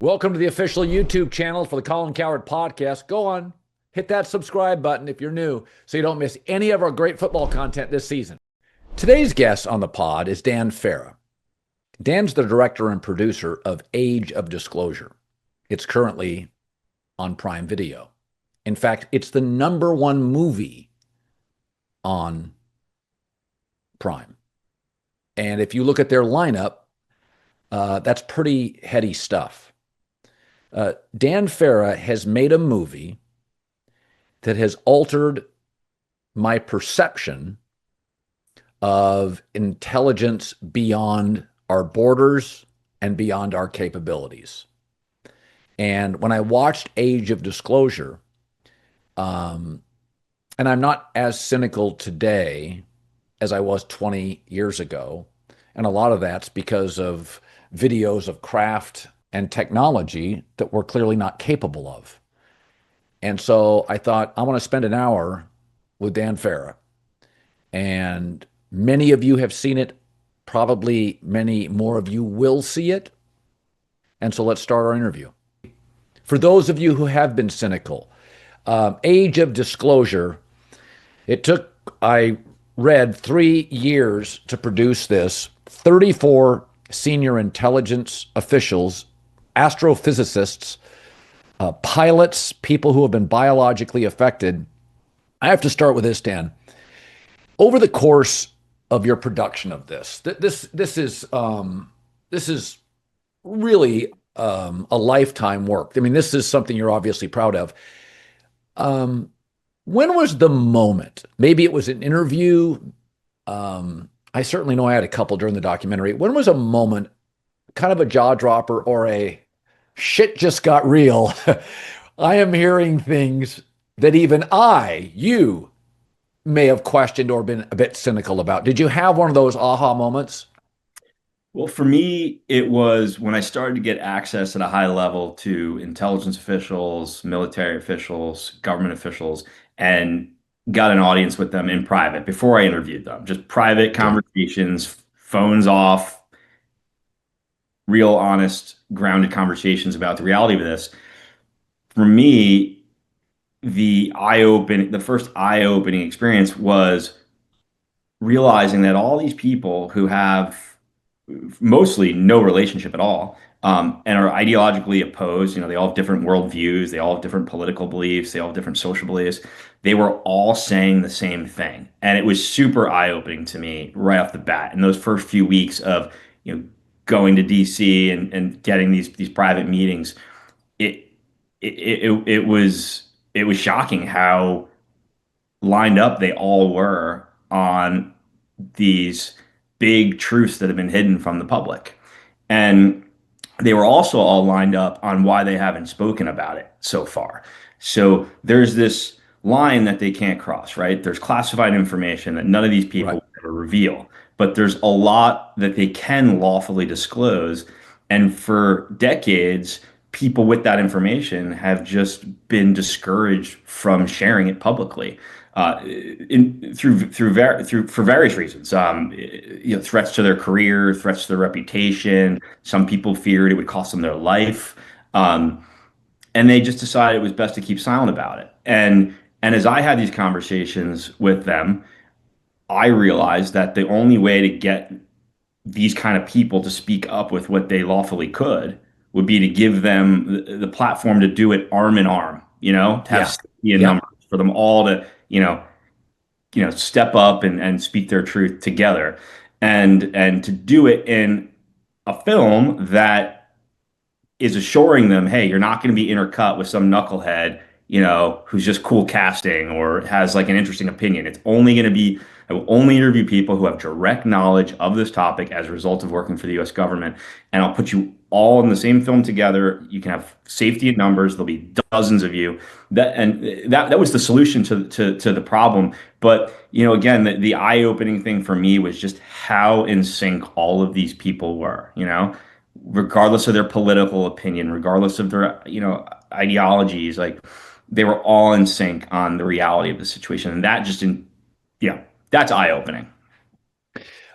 Welcome to the official YouTube channel for the Colin Cowherd podcast. Go on, hit that subscribe button if you're new so you don't miss any of our great football content this season. Today's guest on the pod is Dan Farah. Dan's the director and producer of Age of Disclosure. It's currently on Prime Video. In fact, it's the #1 movie on Prime. And if you look at their lineup, that's pretty heady stuff. Dan Farah has made a movie that has altered my perception of intelligence beyond our borders and beyond our capabilities. And when I watched Age of Disclosure, and I'm not as cynical today as I was 20 years ago, and a lot of that's because of videos of craft and technology that we're clearly not capable of. And so I thought, I want to spend an hour with Dan Farah. And many of you have seen it. Probably many more of you will see it. And so let's start our interview. For those of you who have been cynical, Age of Disclosure, I read 3 years to produce this. 34 senior intelligence officials, astrophysicists, pilots, people who have been biologically affected. I have to start with this, Dan. Over the course of your production of this is really a lifetime work. I mean, this is something you're obviously proud of. When was the moment? Maybe it was an interview. I certainly know I had a couple during the documentary. When was a moment, kind of a jaw dropper or a shit just got real? I am hearing things that even you may have questioned or been a bit cynical about. Did you have one of those aha moments? Well, for me, it was when I started to get access at a high level to intelligence officials, military officials, government officials, and got an audience with them in private before I interviewed them. Just private Okay. conversations, phones off, real, honest, grounded conversations about the reality of this. For me, the first eye-opening experience was realizing that all these people who have mostly no relationship at all, and are ideologically opposed. They all have different worldviews, they all have different political beliefs, they all have different social beliefs. They were all saying the same thing, and it was super eye-opening to me right off the bat. In those first few weeks of going to DC and getting these private meetings, it it was shocking how lined up they all were on these big truths that have been hidden from the public. And they were also all lined up on why they haven't spoken about it so far. So there's this line that they can't cross, right? There's classified information that none of these people Right. will ever reveal, but there's a lot that they can lawfully disclose. And for decades, people with that information have just been discouraged from sharing it publicly for various reasons. Threats to their career, threats to their reputation. Some people feared it would cost them their life, and they just decided it was best to keep silent about it. And as I had these conversations with them, I realized that the only way to get these kind of people to speak up with what they lawfully could would be to give them the platform to do it arm in arm. To have Yeah. safety in Yep. numbers for them all to step up and speak their truth together, and to do it in a film that is assuring them, hey, you're not going to be intercut with some knucklehead, who's just cool casting or has like an interesting opinion. It's only going to be, I will only interview people who have direct knowledge of this topic as a result of working for the US government. And I'll put you all in the same film together. You can have safety in numbers. There'll be dozens of you. That was the solution to the problem. But, again, the eye-opening thing for me was just how in sync all of these people were, regardless of their political opinion, regardless of their, ideologies. Like, they were all in sync on the reality of the situation. And that just didn't, yeah, that's eye-opening.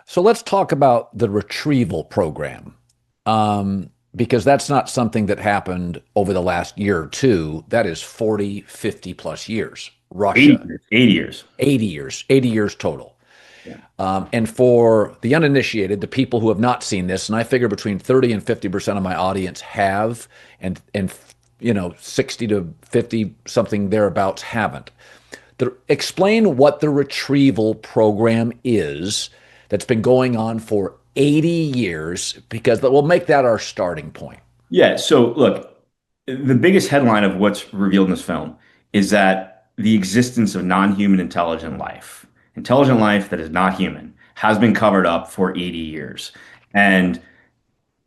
So let's talk about the retrieval program. because that's not something that happened over the last year or two. That is 40, 50 plus years. 80 Russia, years, 80 years. 80 years total. Yeah. And for the uninitiated, the people who have not seen this, and I figure between 30 and 50% of my audience have, and 60 to 50 something thereabouts haven't. Explain what the retrieval program is that's been going on for 80 years, because we'll make that our starting point. Yeah. So look, the biggest headline of what's revealed in this film is that the existence of non-human intelligent life that is not human, has been covered up for 80 years. And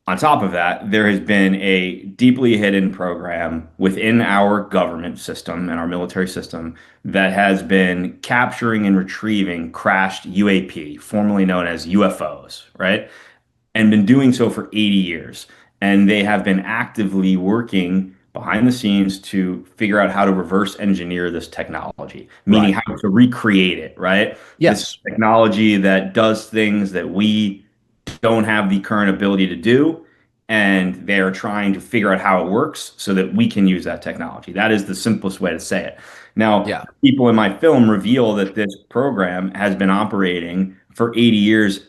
on top of that, there has been a deeply hidden program within our government system and our military system that has been capturing and retrieving crashed UAP, formerly known as UFOs, right? And been doing so for 80 years. And they have been actively working behind the scenes to figure out how to reverse engineer this technology, meaning Right. how to recreate it, right? Yes. This technology that does things that we don't have the current ability to do. And they're trying to figure out how it works so that we can use that technology. That is the simplest way to say it. Now, Yeah. people in my film reveal that this program has been operating for 80 years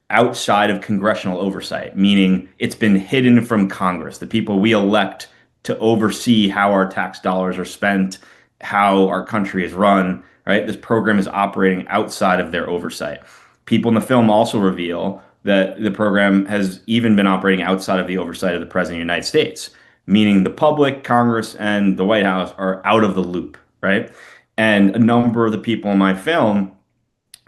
outside of congressional oversight, meaning it's been hidden from Congress, the people we elect to oversee how our tax dollars are spent, how our country is run, right? This program is operating outside of their oversight. People in the film also reveal that the program has even been operating outside of the oversight of the President of the United States, meaning the public, Congress, and the White House are out of the loop, right? And a number of the people in my film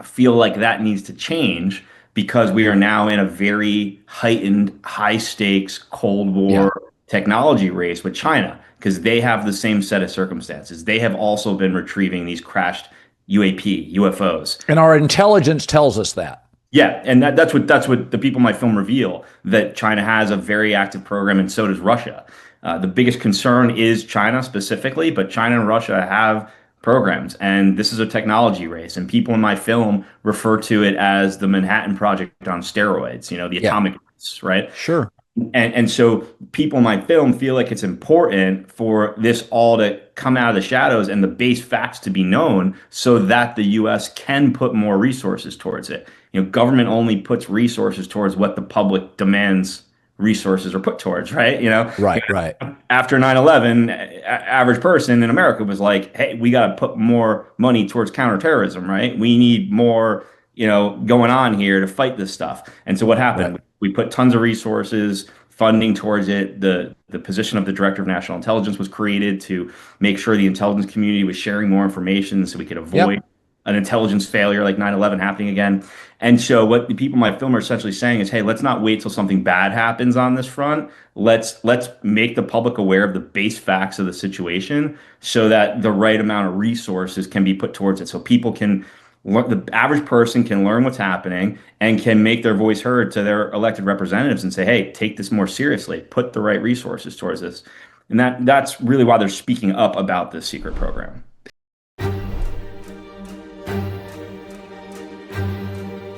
feel like that needs to change because we are now in a very heightened, high stakes Cold War technology race with China because they have the same set of circumstances. They have also been retrieving these crashed UFOs. And our intelligence tells us that. Yeah, and that's what the people in my film reveal, that China has a very active program, and so does Russia. The biggest concern is China specifically, but China and Russia have programs, and this is a technology race. And people in my film refer to it as the Manhattan Project on steroids. The atomic race, right? Sure. And so people in my film feel like it's important for this all to come out of the shadows and the base facts to be known so that the U.S. can put more resources towards it. Government only puts resources towards what the public demands resources are put towards, right? Right. After 9/11, average person in America was like, hey, we got to put more money towards counterterrorism, right? We need more, going on here to fight this stuff. And so what happened? Right. We put tons of resources, funding towards it. The position of the Director of National Intelligence was created to make sure the intelligence community was sharing more information so we could avoid an intelligence failure like 9/11 happening again. And so what the people in my film are essentially saying is, hey, let's not wait till something bad happens on this front. Let's make the public aware of the base facts of the situation so that the right amount of resources can be put towards it. So people can the average person can learn what's happening and can make their voice heard to their elected representatives and say, hey, take this more seriously, put the right resources towards this. And that's really why they're speaking up about this secret program.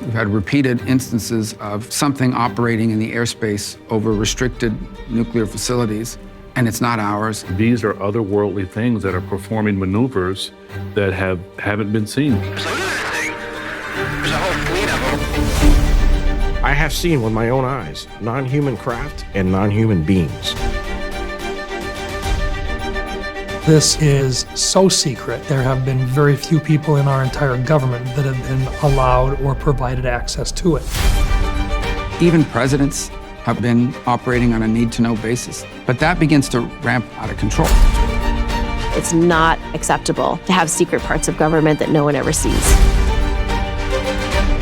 We've had repeated instances of something operating in the airspace over restricted nuclear facilities, and it's not ours. These are otherworldly things that are performing maneuvers that haven't been seen. There's a whole fleet of them. I have seen with my own eyes non-human craft and non-human beings. This is so secret. There have been very few people in our entire government that have been allowed or provided access to it. Even presidents have been operating on a need-to-know basis, but that begins to ramp out of control. It's not acceptable to have secret parts of government that no one ever sees.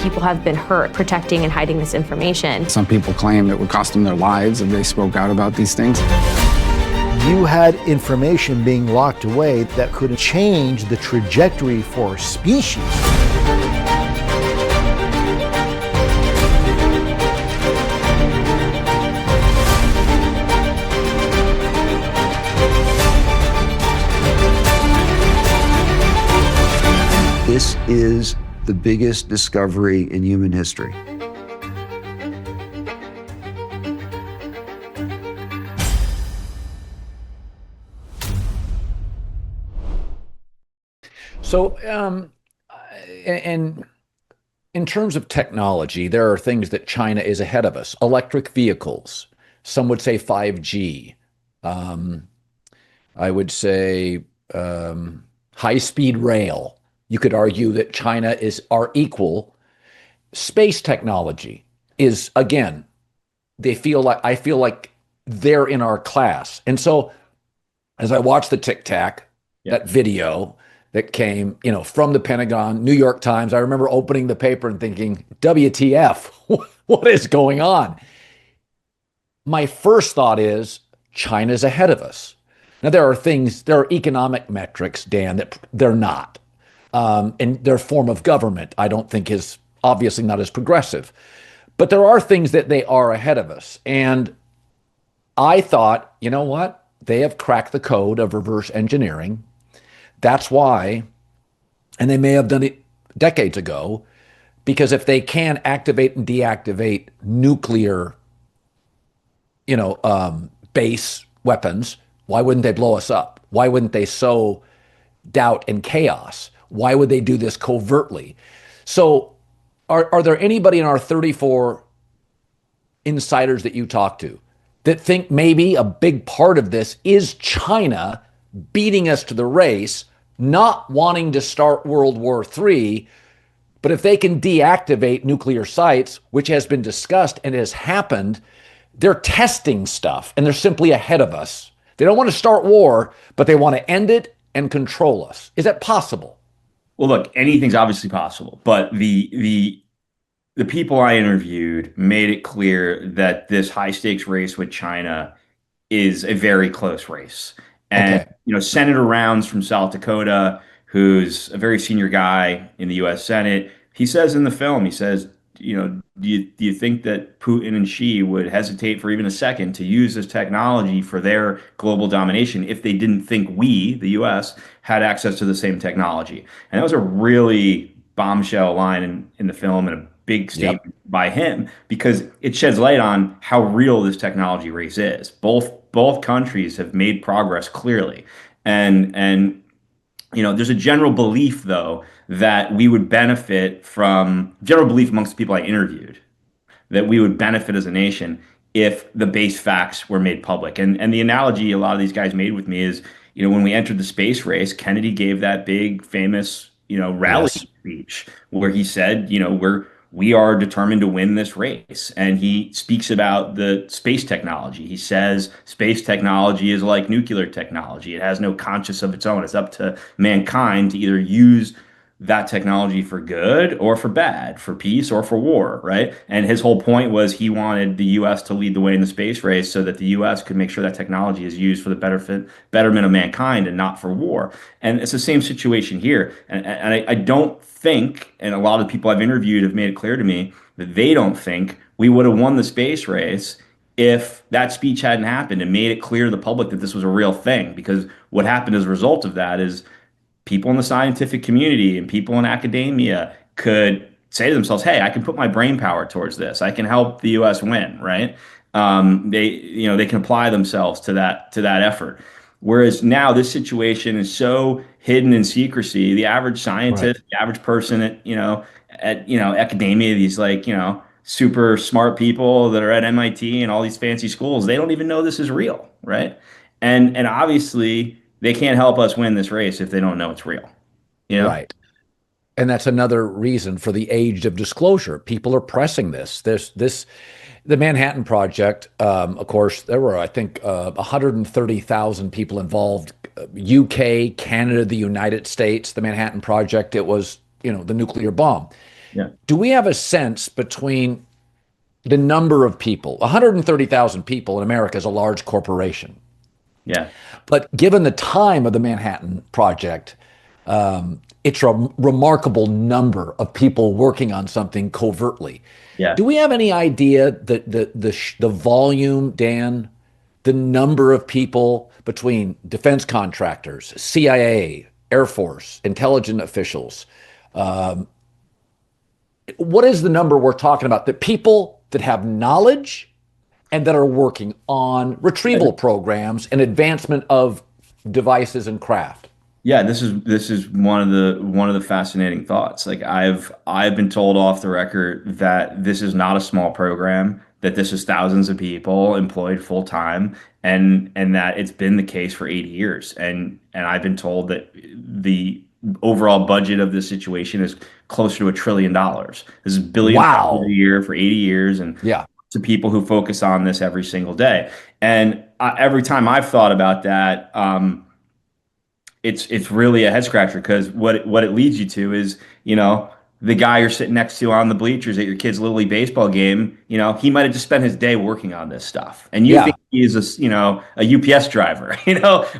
People have been hurt protecting and hiding this information. Some people claim it would cost them their lives if they spoke out about these things. You had information being locked away that could change the trajectory for species. This is the biggest discovery in human history. So, and in terms of technology, there are things that China is ahead of us. Electric vehicles, some would say 5G. Um, I would say high-speed rail. You could argue that China is our equal. Space technology is, again, I feel like they're in our class. And so as I watched the Tic Tac, that video that came, from the Pentagon, New York Times, I remember opening the paper and thinking, WTF, what is going on? My first thought is China's ahead of us. Now, there are economic metrics, Dan, that they're not. And their form of government, I don't think, is obviously not as progressive. But there are things that they are ahead of us. And I thought, you know what? They have cracked the code of reverse engineering. That's why, and they may have done it decades ago, because if they can activate and deactivate nuclear, base weapons, why wouldn't they blow us up? Why wouldn't they sow doubt and chaos? Why would they do this covertly? So are there anybody in our 34 insiders that you talk to that think maybe a big part of this is China beating us to the race, not wanting to start World War III, but if they can deactivate nuclear sites, which has been discussed and has happened, they're testing stuff and they're simply ahead of us. They don't want to start war, but they want to end it and control us. Is that possible? Well, look, anything's obviously possible, but the people I interviewed made it clear that this high stakes race with China is a very close race. And, Senator Rounds from South Dakota, who's a very senior guy in the U.S. Senate, he says in the film, he says, do you think that Putin and Xi would hesitate for even a second to use this technology for their global domination if they didn't think we, the U.S., had access to the same technology? And that was a really bombshell line in the film and a big statement by him, because it sheds light on how real this technology race is. Both countries have made progress clearly, and there's a general belief, though, that we would benefit from general belief amongst the people I interviewed that we would benefit as a nation if the base facts were made public. And the analogy a lot of these guys made with me is, when we entered the space race, Kennedy gave that big famous, rally speech where he said, we are determined to win this race. And he speaks about the space technology. He says space technology is like nuclear technology. It has no conscience of its own. It's up to mankind to either use that technology for good or for bad, for peace or for war, right? And his whole point was he wanted the U.S. to lead the way in the space race so that the U.S. could make sure that technology is used for the betterment of mankind and not for war. And it's the same situation here. And I don't think, and a lot of the people I've interviewed have made it clear to me, that they don't think we would have won the space race if that speech hadn't happened and made it clear to the public that this was a real thing. Because what happened as a result of that is people in the scientific community and people in academia could say to themselves, hey, I can put my brain power towards this. I can help the U.S. win, right? They can apply themselves to that effort. Whereas now this situation is so hidden in secrecy, the average scientist, the average person at academia, these super smart people that are at MIT and all these fancy schools, they don't even know this is real, right? And obviously they can't help us win this race if they don't know it's real. Right. And that's another reason for the age of disclosure. People are pressing this. The Manhattan Project, of course, there were, I think, 130,000 people involved. UK, Canada, the United States, the Manhattan Project, it was, the nuclear bomb. Yeah. Do we have a sense between the number of people? 130,000 people in America is a large corporation. Yeah. But given the time of the Manhattan Project, it's a remarkable number of people working on something covertly. Yeah. Do we have any idea the volume, Dan, the number of people between defense contractors, CIA, Air Force, intelligence officials? What is the number we're talking about? The people that have knowledge and that are working on retrieval programs and advancement of devices and craft? Yeah, this is one of the fascinating thoughts. Like I've been told off the record that this is not a small program, that this is thousands of people employed full time, and that it's been the case for 80 years. And I've been told that the overall budget of this situation is closer to $1 trillion. This is $1 billion a Wow. year for 80 years, and Yeah. to people who focus on this every single day. And every time I've thought about that, it's really a head scratcher because what it leads you to is, the guy you're sitting next to on the bleachers at your kid's little league baseball game, he might have just spent his day working on this stuff, and you Yeah. think he is a UPS driver,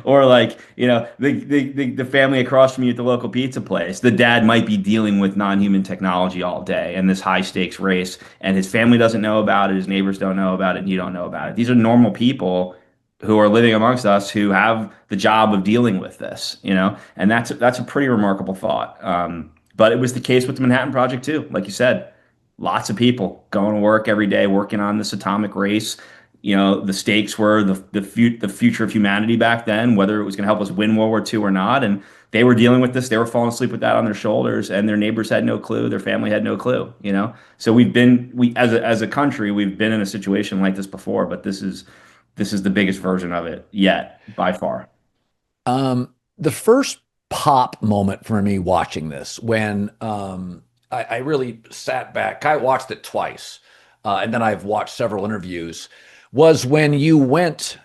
or like the family across from you at the local pizza place. The dad might be dealing with non-human technology all day and this high stakes race, and his family doesn't know about it, his neighbors don't know about it, and you don't know about it. These are normal people who are living amongst us who have the job of dealing with this, and that's a pretty remarkable thought. But it was the case with the Manhattan Project too. Like you said, lots of people going to work every day, working on this atomic race. The stakes were the future of humanity back then, whether it was going to help us win World War II or not. And they were dealing with this. They were falling asleep with that on their shoulders, and their neighbors had no clue. Their family had no clue. So we as a country, we've been in a situation like this before, but this is the biggest version of it yet by far. The first pop moment for me watching this when I really sat back. I watched it twice, and then I've watched several interviews, was when you went,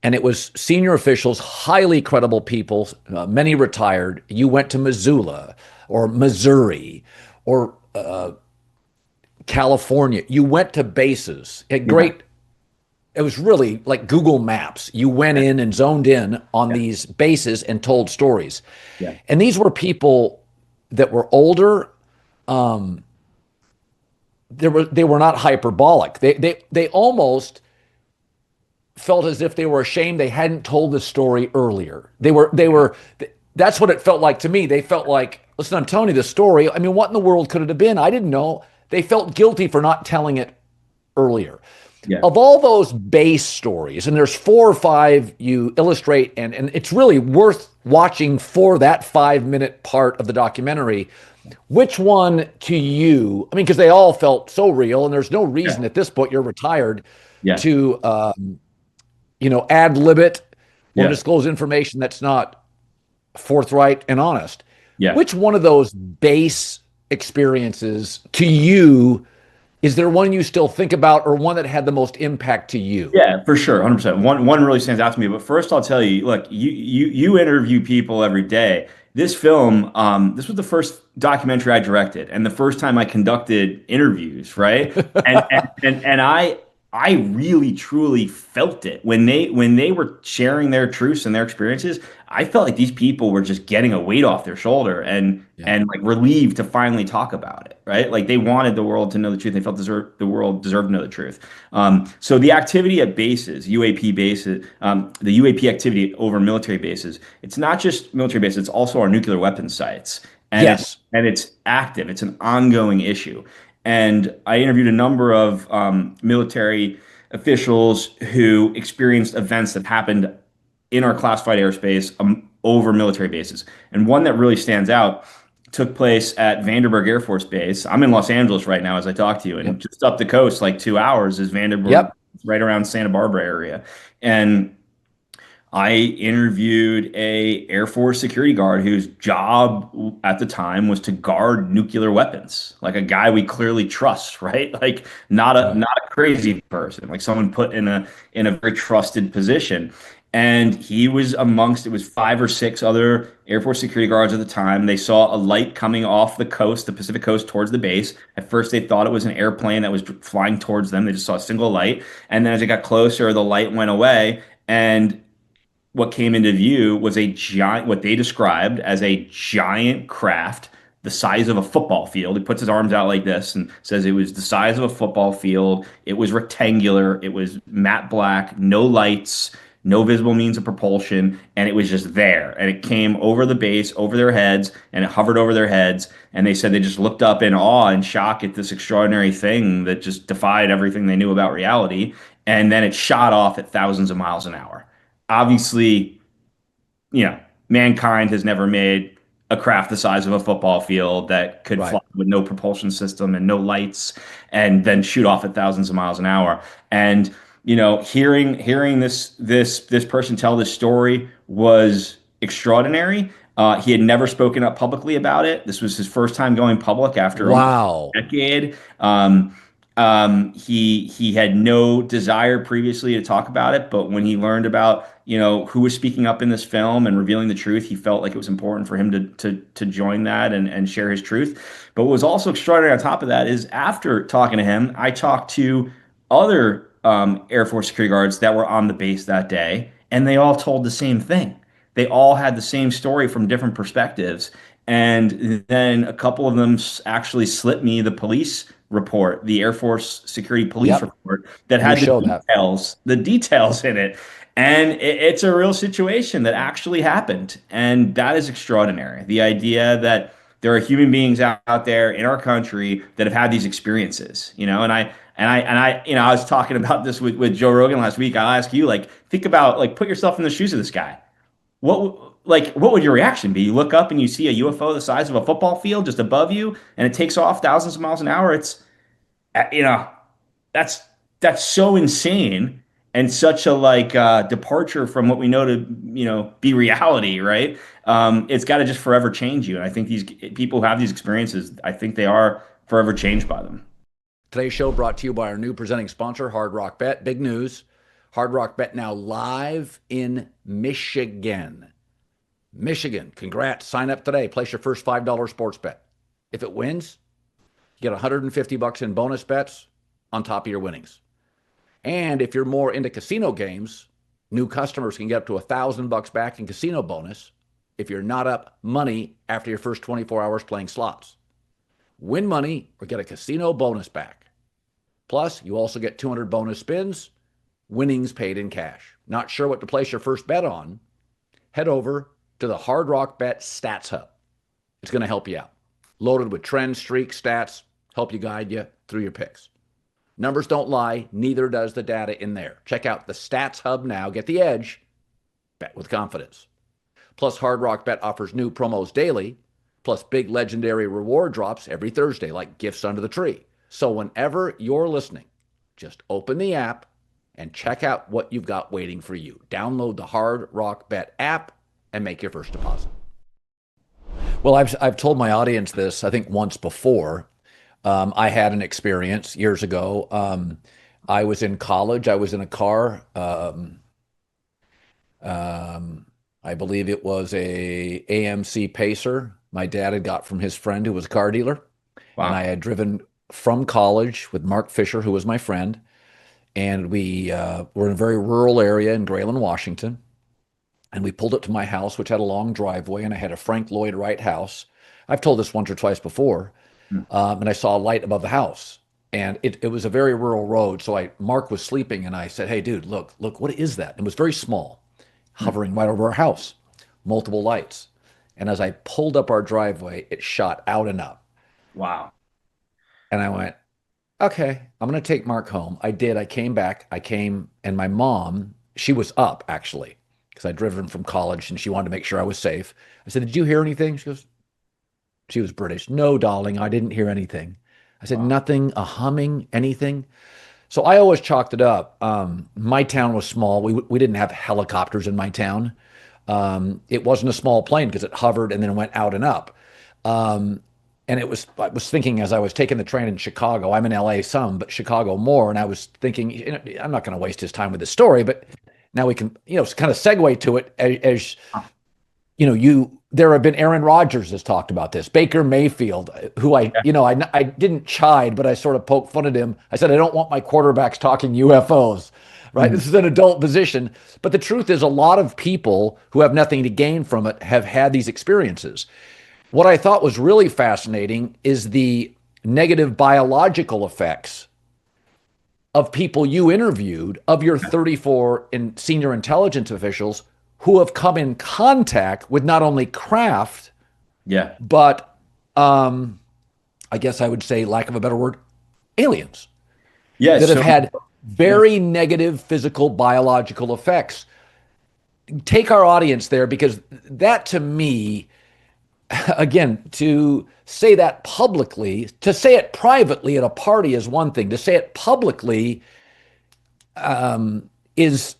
and it was senior officials, highly credible people, many retired. You went to Missoula or Missouri or California. You went to bases at great. It was really like Google Maps. You went in and zoned in on these bases and told stories. Yeah. And these were people that were older. They were not hyperbolic. They almost felt as if they were ashamed they hadn't told the story earlier. That's what it felt like to me. They felt like, listen, I'm telling you the story. I mean, what in the world could it have been? I didn't know. They felt guilty for not telling it earlier. Yeah. Of all those base stories, and there's 4 or 5 you illustrate, and it's really worth watching for that 5-minute part of the documentary. Which one to you? I mean, because they all felt so real, and there's no reason at this point, you're retired, to ad lib it or disclose information that's not forthright and honest. Yeah. Which one of those base experiences to you? Is there one you still think about, or one that had the most impact to you? Yeah, for sure, 100%. One really stands out to me. But first, I'll tell you, look, you interview people every day. This film, this was the first documentary I directed, and the first time I conducted interviews, right? And I really truly felt it when they were sharing their truths and their experiences. I felt like these people were just getting a weight off their shoulder and like relieved to finally talk about it, right? Like they wanted the world to know the truth. They felt the world deserved to know the truth. So the activity at bases, UAP bases, the UAP activity over military bases, it's not just military bases, it's also our nuclear weapons sites. And it's active. It's an ongoing issue. And I interviewed a number of military officials who experienced events that happened in our classified airspace over military bases. And one that really stands out took place at Vandenberg Air Force Base. I'm in Los Angeles right now as I talk to you, and just up the coast, like 2 hours, is Vandenberg, right around Santa Barbara area. And I interviewed a Air Force security guard whose job at the time was to guard nuclear weapons, like a guy we clearly trust, right? Like not a crazy person, like someone put in a very trusted position. And he was amongst, it was 5 or 6 other Air Force security guards at the time. They saw a light coming off the coast, the Pacific coast, towards the base. At first, they thought it was an airplane that was flying towards them. They just saw a single light. And then as it got closer, the light went away. And what came into view was a giant, what they described as a giant craft the size of a football field. He puts his arms out like this and says it was the size of a football field. It was rectangular. It was matte black, no lights, no visible means of propulsion, and it was just there. And it came over the base, over their heads, and it hovered over their heads. And they said they just looked up in awe and shock at this extraordinary thing that just defied everything they knew about reality. And then it shot off at thousands of miles an hour. Obviously, mankind has never made a craft the size of a football field that could Right. fly with no propulsion system and no lights and then shoot off at thousands of miles an hour. And hearing this person tell this story was extraordinary. He had never spoken up publicly about it. This was his first time going public after almost Wow. a decade. He had no desire previously to talk about it, but when he learned about who was speaking up in this film and revealing the truth, he felt like it was important for him to join that and share his truth. But what was also extraordinary on top of that is after talking to him, I talked to other Air Force security guards that were on the base that day, and they all told the same thing. They all had the same story from different perspectives. And then a couple of them actually slipped me the police report, the Air Force security police report that had the details in it. And it's a real situation that actually happened. And that is extraordinary. The idea that there are human beings out there in our country that have had these experiences, and I was talking about this with Joe Rogan last week. I'll ask you, think about, put yourself in the shoes of this guy. What would your reaction be? You look up and you see a UFO the size of a football field just above you, and it takes off thousands of miles an hour. It's, that's so insane and such a departure from what we know to be reality, right? It's got to just forever change you. And I think these people who have these experiences, I think they are forever changed by them. Today's show brought to you by our new presenting sponsor, Hard Rock Bet. Big news. Hard Rock Bet now live in Michigan. Michigan, congrats. Sign up today. Place your first $5 sports bet. If it wins, you get $150 in bonus bets on top of your winnings. And if you're more into casino games, new customers can get up to $1,000 back in casino bonus if you're not up money after your first 24 hours playing slots. Win money or get a casino bonus back. Plus, you also get 200 bonus spins, winnings paid in cash. Not sure what to place your first bet on? Head over to the Hard Rock Bet Stats Hub. It's going to help you out. Loaded with trends, streaks, stats, help you guide you through your picks. Numbers don't lie, neither does the data in there. Check out the Stats Hub now. Get the edge. Bet with confidence. Plus, Hard Rock Bet offers new promos daily, plus big legendary reward drops every Thursday, like gifts under the tree. So whenever you're listening, just open the app and check out what you've got waiting for you. Download the Hard Rock Bet app and make your first deposit. Well, I've told my audience this, I think, once before. I had an experience years ago. I was in college. I was in a car. I believe it was a AMC Pacer my dad had got from his friend who was a car dealer. Wow. And I had driven from college with Mark Fisher, who was my friend. And we were in a very rural area in Grayland, Washington. And we pulled up to my house, which had a long driveway, and I had a Frank Lloyd Wright house. I've told this once or twice before. And I saw a light above the house. And it was a very rural road. So Mark was sleeping, and I said, "Hey, dude, look, what is that?" And it was very small, hovering right over our house, multiple lights. And as I pulled up our driveway, it shot out and up. Wow. And I went, okay, I'm going to take Mark home. I did. I came back. And my mom, she was up, actually, because I'd driven from college, and she wanted to make sure I was safe. I said, "Did you hear anything?" She was British. "No, darling, I didn't hear anything." I said, wow. Nothing, a humming, anything? So I always chalked it up. My town was small. We didn't have helicopters in my town. It wasn't a small plane because it hovered and then went out and up. And I was thinking as I was taking the train in Chicago, I'm in LA some, but Chicago more. And I was thinking, I'm not going to waste his time with this story, but now we can, kind of segue to it as there have been Aaron Rodgers has talked about this, Baker Mayfield, who I didn't chide, but I sort of poked fun at him. I said, I don't want my quarterbacks talking UFOs, right? This is an adult position. But the truth is a lot of people who have nothing to gain from it have had these experiences. What I thought was really fascinating is the negative biological effects of people you interviewed, of your 34 senior intelligence officials who have come in contact with not only craft, but I guess I would say, lack of a better word, aliens. Yes, that have had very negative physical, biological effects. take our audience there, because that to me, again, to say that publicly, to say it privately at a party is one thing. To say it publicly is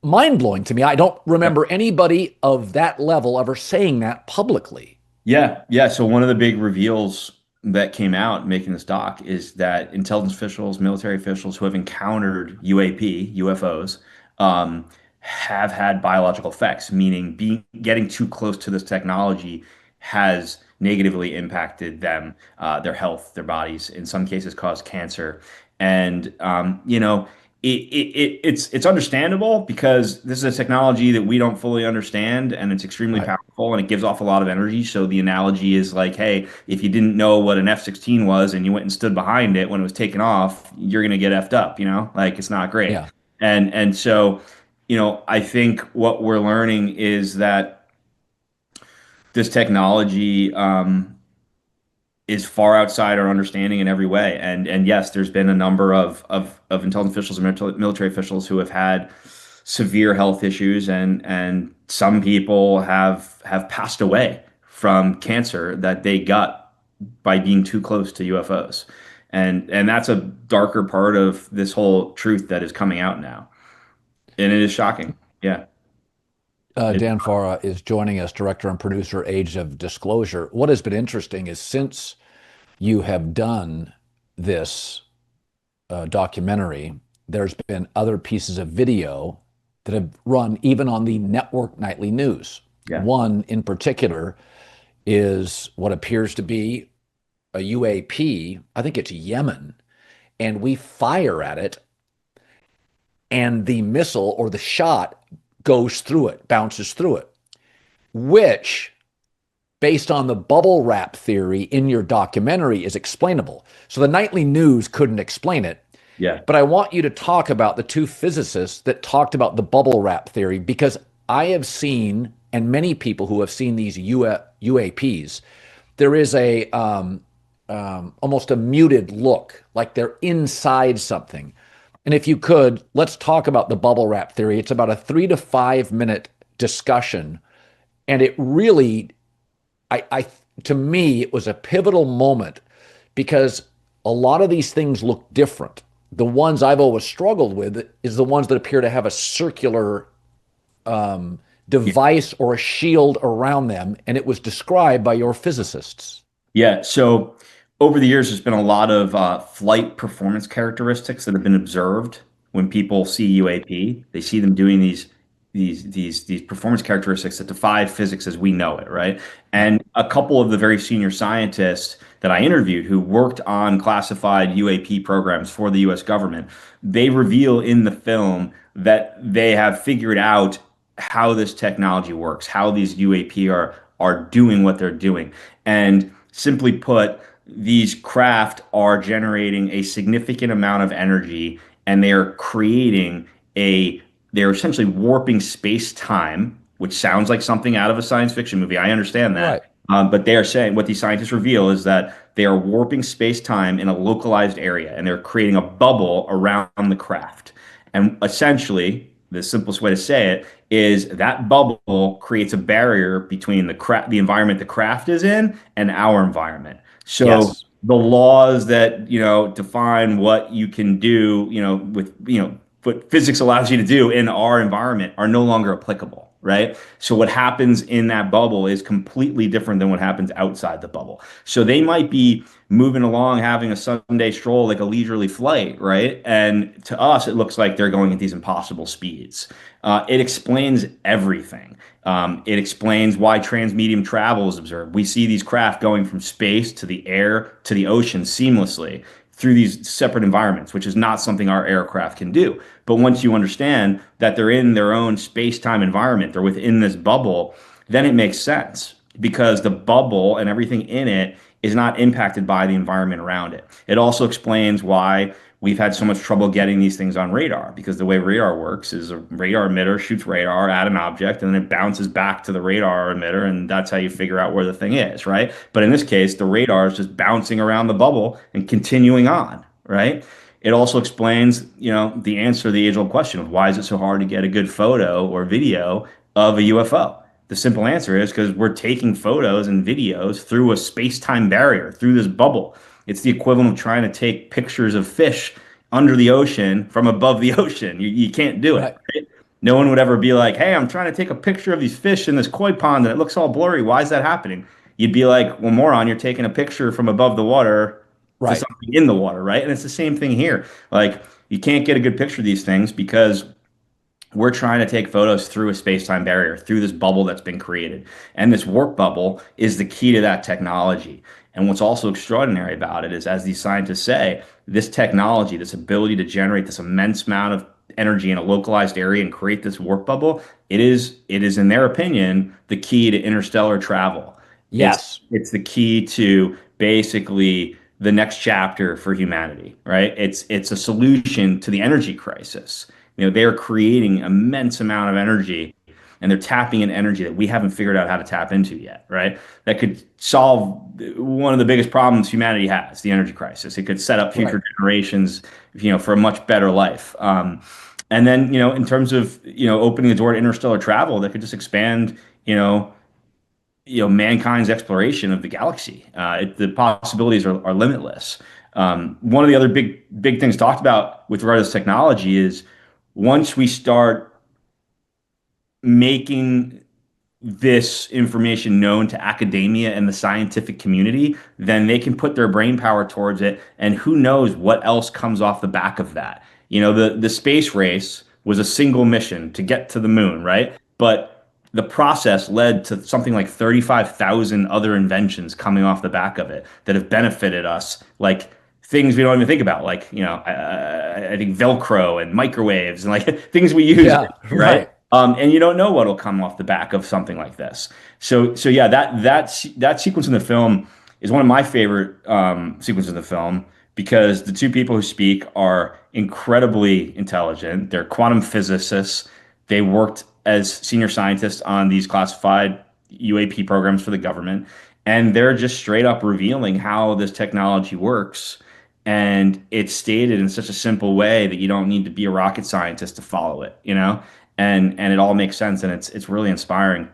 mind blowing to me. I don't remember anybody of that level ever saying that publicly. Yeah, yeah. So one of the big reveals that came out making this doc is that intelligence officials, military officials who have encountered UFOs, have had biological effects, meaning getting too close to this technology has negatively impacted them, their health, their bodies, in some cases caused cancer. And it's understandable because this is a technology that we don't fully understand, and it's extremely powerful, and it gives off a lot of energy. So the analogy is like, hey, if you didn't know what an F-16 was and you went and stood behind it when it was taking off, you're gonna get effed up, like it's not great. Yeah. And so, I think what we're learning is that this technology is far outside our understanding in every way. And yes, there's been a number of intelligence officials and military officials who have had severe health issues, and some people have passed away from cancer that they got by being too close to UFOs. And that's a darker part of this whole truth that is coming out now. And it is shocking. Yeah. Dan Farah is joining us, director and producer, Age of Disclosure. What has been interesting is, since you have done this documentary, there's been other pieces of video that have run even on the network nightly news. Yeah. One in particular is what appears to be a UAP. I think it's Yemen, and we fire at it, and the missile or the shot goes through it, bounces through it, which, based on the bubble wrap theory in your documentary, is explainable. So the nightly news couldn't explain it. Yeah. But I want you to talk about the two physicists that talked about the bubble wrap theory, because I have seen, and many people who have seen these UAPs, there is a almost a muted look, like they're inside something. And if you could, let's talk about the bubble wrap theory. It's about a 3 to 5 minute discussion. And it really, to me, it was a pivotal moment, because a lot of these things look different. The ones I've always struggled with is the ones that appear to have a circular device or a shield around them. And it was described by your physicists. Yeah. So over the years, there's been a lot of flight performance characteristics that have been observed when people see UAP. They see them doing these performance characteristics that defy physics as we know it, right? And a couple of the very senior scientists that I interviewed who worked on classified UAP programs for the US government, they reveal in the film that they have figured out how this technology works, how these UAP are doing what they're doing. And simply put, these craft are generating a significant amount of energy, and they are they're essentially warping space-time, which sounds like something out of a science fiction movie. I understand that. Right. But they are saying, what these scientists reveal is that they are warping space-time in a localized area, and they're creating a bubble around the craft. And essentially, the simplest way to say it is that bubble creates a barrier between the environment the craft is in and our environment. So yes, the laws that, define what you can do, what physics allows you to do in our environment are no longer applicable, right? So what happens in that bubble is completely different than what happens outside the bubble. So they might be moving along, having a Sunday stroll, like a leisurely flight, right? And to us, it looks like they're going at these impossible speeds. It explains everything. It explains why transmedium travel is observed. We see these craft going from space to the air to the ocean seamlessly through these separate environments, which is not something our aircraft can do. But once you understand that they're in their own space-time environment, they're within this bubble, then it makes sense, because the bubble and everything in it is not impacted by the environment around it. It also explains why we've had so much trouble getting these things on radar, because the way radar works is a radar emitter shoots radar at an object, and then it bounces back to the radar emitter, and that's how you figure out where the thing is, right? But in this case, the radar is just bouncing around the bubble and continuing on, right? it also explains, the answer to the age-old question of why is it so hard to get a good photo or video of a UFO? The simple answer is because we're taking photos and videos through a space-time barrier, through this bubble. It's the equivalent of trying to take pictures of fish under the ocean from above the ocean. You can't do it. Right? No one would ever be like, hey, I'm trying to take a picture of these fish in this koi pond and it looks all blurry. Why is that happening? You'd be like, well, moron, you're taking a picture from above the water to something in the water, right? And it's the same thing here. Like, you can't get a good picture of these things because we're trying to take photos through a space-time barrier, through this bubble that's been created. And this warp bubble is the key to that technology. And what's also extraordinary about it is, as these scientists say, this technology, this ability to generate this immense amount of energy in a localized area and create this warp bubble, it is in their opinion, the key to interstellar travel. Yes. It's the key to basically the next chapter for humanity, right? It's a solution to the energy crisis. They're creating immense amount of energy and they're tapping in energy that we haven't figured out how to tap into yet, right? That could solve one of the biggest problems humanity has, the energy crisis. It could set up future generations, for a much better life. And then, in terms of, opening the door to interstellar travel, that could just expand, mankind's exploration of the galaxy. The possibilities are limitless. One of the other big things talked about with regard to this technology is once we start making this information known to academia and the scientific community, then they can put their brain power towards it. And who knows what else comes off the back of that. The space race was a single mission to get to the moon, right? But the process led to something like 35,000 other inventions coming off the back of it that have benefited us, like things we don't even think about, like, I think Velcro and microwaves and like things we use, right? And you don't know what'll come off the back of something like this. So yeah, that sequence in the film is one of my favorite sequences in the film because the two people who speak are incredibly intelligent. They're quantum physicists. They worked as senior scientists on these classified UAP programs for the government, and they're just straight up revealing how this technology works. And it's stated in such a simple way that you don't need to be a rocket scientist to follow it, and it all makes sense, and it's really inspiring.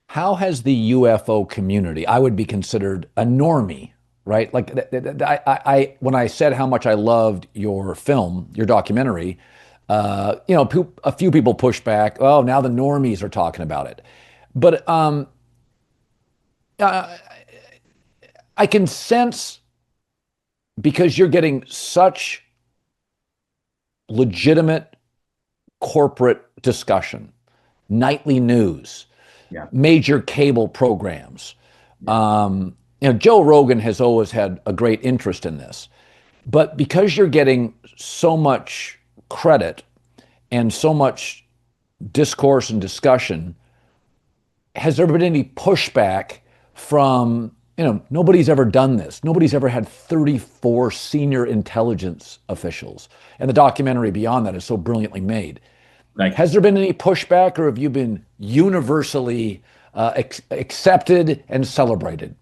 How has the UFO community, I would be considered a normie, right? Like I when I said how much I loved your film, your documentary, a few people pushed back. Oh, now the normies are talking about it. But I can sense, because you're getting such legitimate corporate discussion, nightly news, major cable programs. Joe Rogan has always had a great interest in this, but because you're getting so much credit and so much discourse and discussion, has there been any pushback from, nobody's ever done this. Nobody's ever had 34 senior intelligence officials. And the documentary beyond that is so brilliantly made. Has there been any pushback, or have you been universally accepted and celebrated?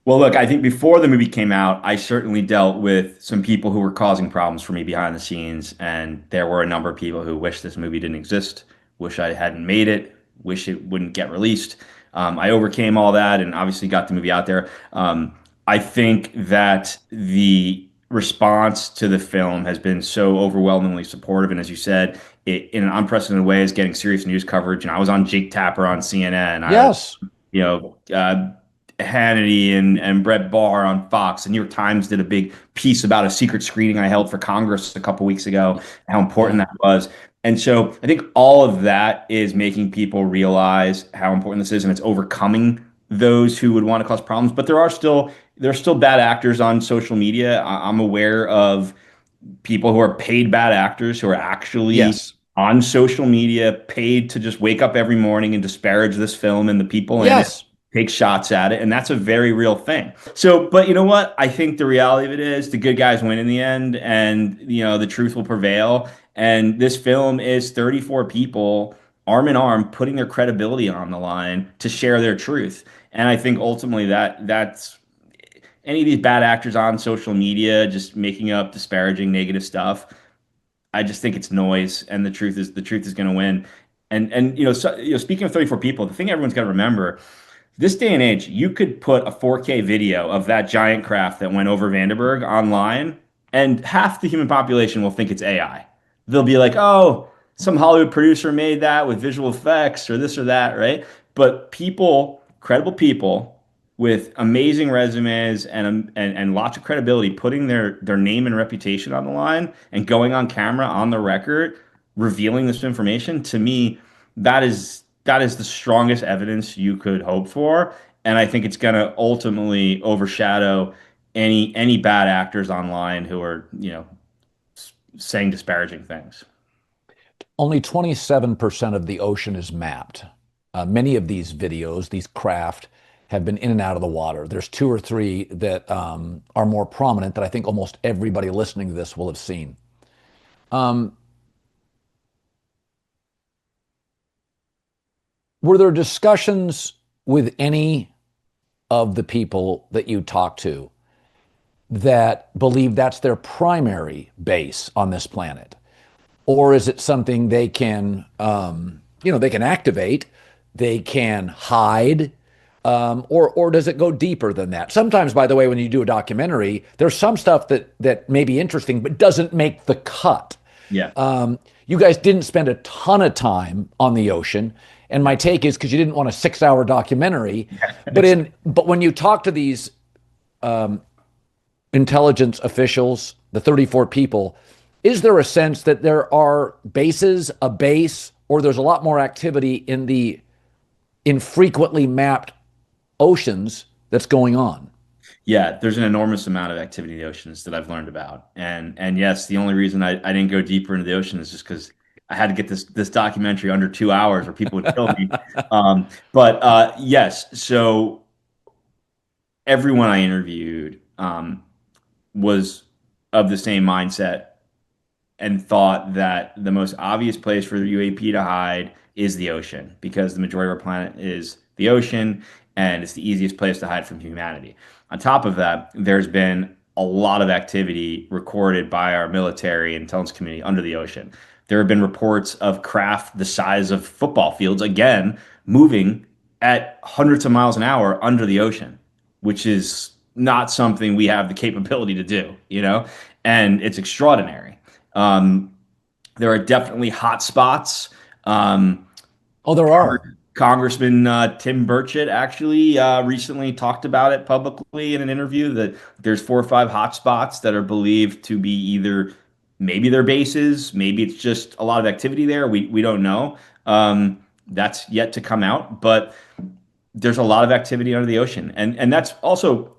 Well, look, I think before the movie came out, I certainly dealt with some people who were causing problems for me behind the scenes. And there were a number of people who wish this movie didn't exist, wish I hadn't made it, wish it wouldn't get released. I overcame all that and obviously got the movie out there. I think that the response to the film has been so overwhelmingly supportive. And as you said, in an unprecedented way, is getting serious news coverage. And I was on Jake Tapper on CNN. Yes. Hannity and Brett Barr on Fox. The New York Times did a big piece about a secret screening I held for Congress a couple weeks ago, how important that was. And so I think all of that is making people realize how important this is, and it's overcoming those who would want to cause problems. But there are still bad actors on social media. I'm aware of people who are paid bad actors who are actually on social media, paid to just wake up every morning and disparage this film and the people in it, take shots at it. And that's a very real thing. So, but you know what? I think the reality of it is the good guys win in the end, and the truth will prevail. And this film is 34 people arm in arm putting their credibility on the line to share their truth. And I think ultimately that's any of these bad actors on social media just making up disparaging, negative stuff, I just think it's noise, and the truth is going to win. And speaking of 34 people, the thing everyone's got to remember, this day and age, you could put a 4K video of that giant craft that went over Vandenberg online, and half the human population will think it's AI. They'll be like, "Oh, some Hollywood producer made that with visual effects or this or that," right? But people, credible people with amazing resumes and lots of credibility, putting their name and reputation on the line and going on camera on the record, revealing this information, to me, that is the strongest evidence you could hope for, and I think it's going to ultimately overshadow any bad actors online who are saying disparaging things. Only 27% of the ocean is mapped. Many of these videos, these craft, have been in and out of the water. There's two or three that are more prominent that I think almost everybody listening to this will have seen. Were there discussions with any of the people that you talked to that believe that's their primary base on this planet? Or is it something they can, they can activate, they can hide, or does it go deeper than that? Sometimes, by the way, when you do a documentary, there's some stuff that may be interesting but doesn't make the cut. Yeah. You guys didn't spend a ton of time on the ocean, and my take is because you didn't want a 6-hour documentary. But when you talk to these intelligence officials, the 34 people, is there a sense that there are a base, or there's a lot more activity in the infrequently mapped oceans that's going on? Yeah, there's an enormous amount of activity in the oceans that I've learned about. And yes, the only reason I didn't go deeper into the ocean is just because I had to get this documentary under 2 hours or people would kill me. But yes, so everyone I interviewed was of the same mindset and thought that the most obvious place for the UAP to hide is the ocean, because the majority of our planet is the ocean, and it's the easiest place to hide from humanity. On top of that, there's been a lot of activity recorded by our military and intelligence community under the ocean. There have been reports of craft the size of football fields, again, moving at hundreds of miles an hour under the ocean, which is not something we have the capability to do, and it's extraordinary. There are definitely hot spots. There are. Congressman Tim Burchett actually recently talked about it publicly in an interview, that there's 4 or 5 hot spots that are believed to be either maybe their bases, maybe it's just a lot of activity there. We don't know. That's yet to come out, but there's a lot of activity under the ocean. And that's also,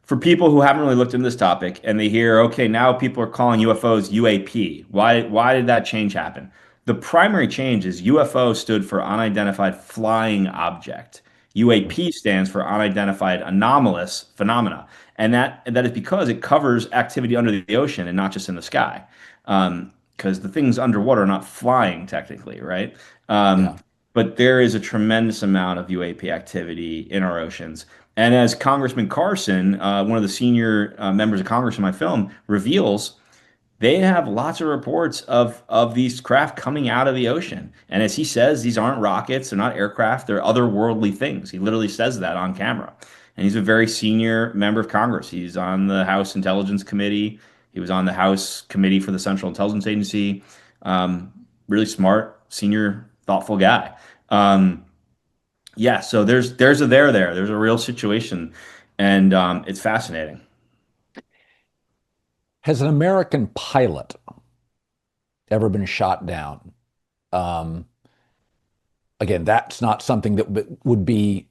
for people who haven't really looked into this topic and they hear, okay, now people are calling UFOs UAP. Why did that change happen? The primary change is UFO stood for unidentified flying object. UAP stands for unidentified anomalous phenomena. And that is because it covers activity under the ocean and not just in the sky. Because the things underwater are not flying technically, right? But there is a tremendous amount of UAP activity in our oceans. And as Congressman Carson, one of the senior members of Congress in my film, reveals, they have lots of reports of these craft coming out of the ocean. And as he says, these aren't rockets, they're not aircraft, they're otherworldly things. He literally says that on camera. And he's a very senior member of Congress. He's on the House Intelligence Committee. He was on the House Committee for the Central Intelligence Agency. Really smart, senior, thoughtful guy. So there's a there. There's a real situation, and it's fascinating. Has an American pilot ever been shot down? Again, that's not something that would be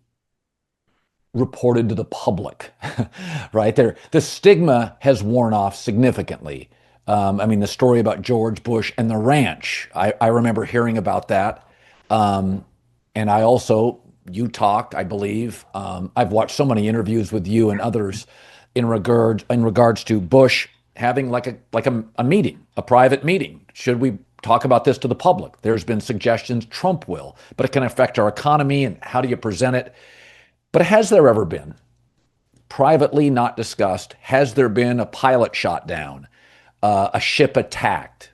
reported to the public, right? The stigma has worn off significantly. The story about George Bush and the ranch, I remember hearing about that. And I also, you talked, I believe, I've watched so many interviews with you and others in regards to Bush having like a meeting, a private meeting. Should we talk about this to the public? There's been suggestions Trump will, but it can affect our economy, and how do you present it? But has there ever been privately not discussed? Has there been a pilot shot down, a ship attacked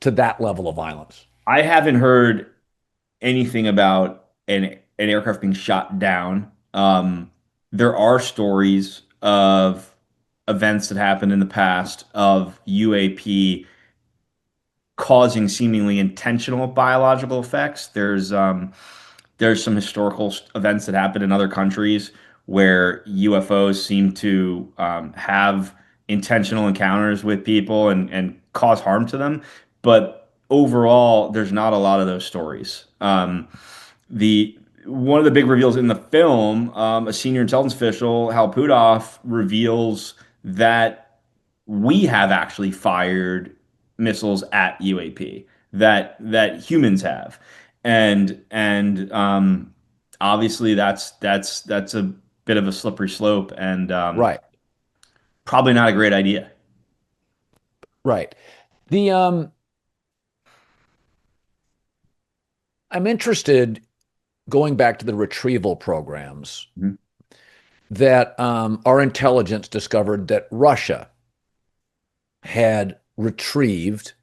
to that level of violence? I haven't heard anything about an aircraft being shot down. There are stories of events that happened in the past of UAP causing seemingly intentional biological effects. There's some historical events that happen in other countries where UFOs seem to have intentional encounters with people and cause harm to them. But overall, there's not a lot of those stories. The One of the big reveals in the film, a senior intelligence official, Hal Puthoff, reveals that we have actually fired missiles at UAP that humans have, and obviously that's a bit of a slippery slope, and Right, probably not a great idea. right. I'm interested, going back to the retrieval programs, Mhm. that our intelligence discovered that Russia had retrieved,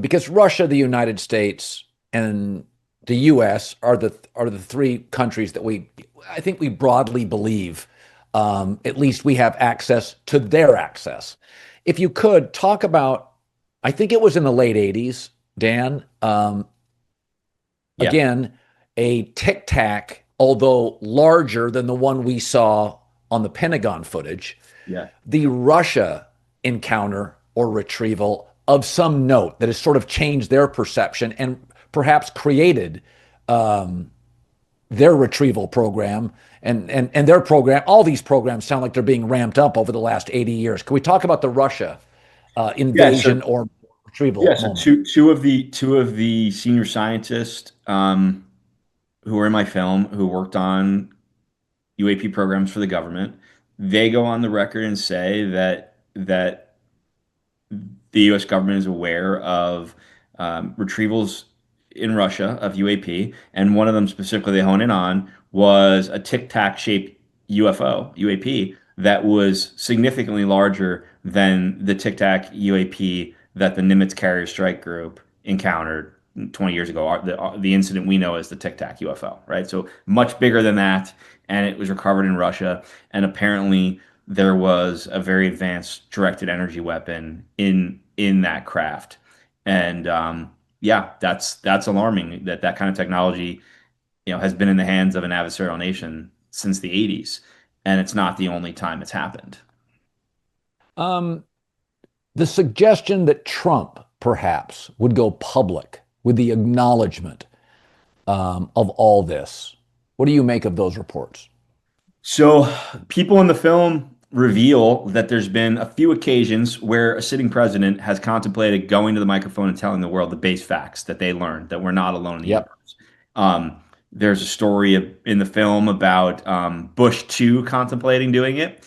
because Russia, the United States, and the U.S. are the three countries that I think we broadly believe, at least we have access to their access. If you could talk about, I think it was in the late '80s, Dan. Yeah, Again, a tic tac, although larger than the one we saw on the Pentagon footage, yeah. the Russia encounter or retrieval of some note that has sort of changed their perception and perhaps created their retrieval program and their program. All these programs sound like they're being ramped up over the last 80 years. Can we talk about the Russia Yeah, so invasion or retrieval yeah, so moment? two of the senior scientists who were in my film who worked on UAP programs for the government, they go on the record and say that the U.S. government is aware of retrievals in Russia of UAP, and one of them specifically they hone in on was a Tic Tac shaped UFO UAP that was significantly larger than the Tic Tac UAP that the Nimitz Carrier Strike Group encountered 20 years ago. The incident we know as the Tic Tac UFO, right? So much bigger than that, and it was recovered in Russia, and apparently there was a very advanced directed energy weapon in that craft, and yeah, that's alarming that kind of technology, has been in the hands of an adversarial nation since the '80s, and it's not the only time it's happened. Um, the suggestion that Trump perhaps would go public with the acknowledgement of all this. What do you make of those reports? So, people in the film reveal that there's been a few occasions where a sitting president has contemplated going to the microphone and telling the world the base facts that they learned, that we're not alone in the Yep. universe. There's a story in the film about Bush 2 contemplating doing it.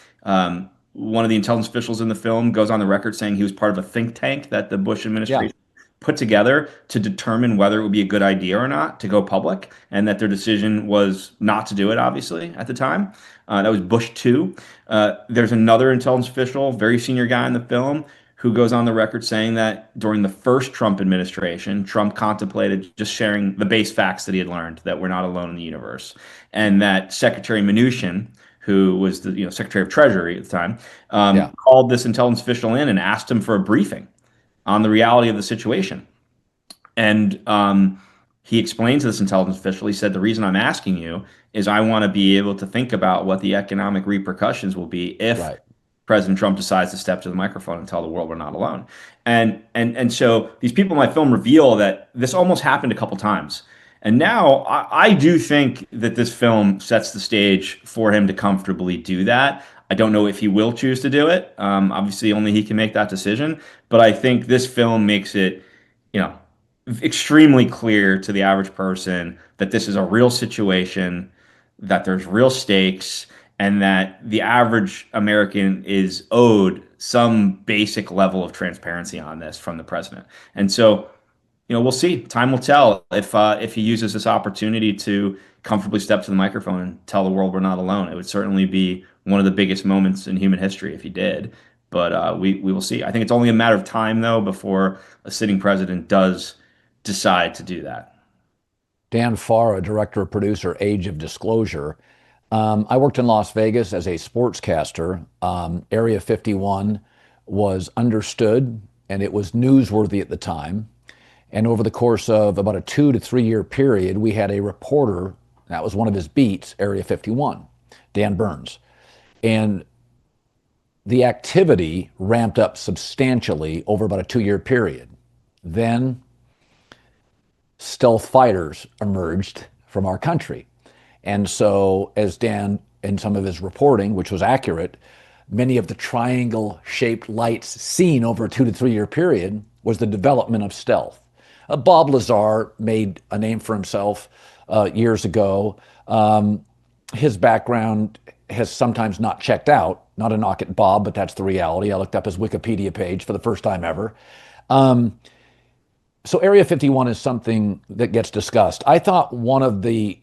One of the intelligence officials in the film goes on the record saying he was part of a think tank that the Bush Yeah. administration put together to determine whether it would be a good idea or not to go public, and that their decision was not to do it, obviously, at the time. That was Bush 2. There's another intelligence official, very senior guy in the film, who goes on the record saying that during the first Trump administration, Trump contemplated just sharing the base facts that he had learned, that we're not alone in the universe, and that Secretary Mnuchin, who was the Secretary of Treasury at the time, Yeah. called this intelligence official in and asked him for a briefing on the reality of the situation. And he explained to this intelligence official, he said, the reason I'm asking you is I want to be able to think about what the economic repercussions will be if Right. President Trump decides to step to the microphone and tell the world we're not alone. And so these people in my film reveal that this almost happened a couple times. And now I do think that this film sets the stage for him to comfortably do that. I don't know if he will choose to do it. Obviously, only he can make that decision. But I think this film makes it, extremely clear to the average person that this is a real situation, that there's real stakes, and that the average American is owed some basic level of transparency on this from the president. And so, we'll see. Time will tell if he uses this opportunity to comfortably step to the microphone and tell the world we're not alone. It would certainly be one of the biggest moments in human history if he did. But we will see. I think it's only a matter of time, though, before a sitting president does decide to do that. Dan Farah, director of producer, Age of Disclosure. I worked in Las Vegas as a sportscaster. Area 51 was understood and it was newsworthy at the time. And over the course of about a 2 to 3 year period, we had a reporter, that was one of his beats, Area 51, Dan Burns. And the activity ramped up substantially over about a 2 year period. Then stealth fighters emerged from our country. And so, as Dan, in some of his reporting, which was accurate, many of the triangle-shaped lights seen over a 2 to 3 year period was the development of stealth. Bob Lazar made a name for himself years ago. His background has sometimes not checked out. Not a knock at Bob, but that's the reality. I looked up his Wikipedia page for the first time ever. So Area 51 is something that gets discussed. I thought one of the,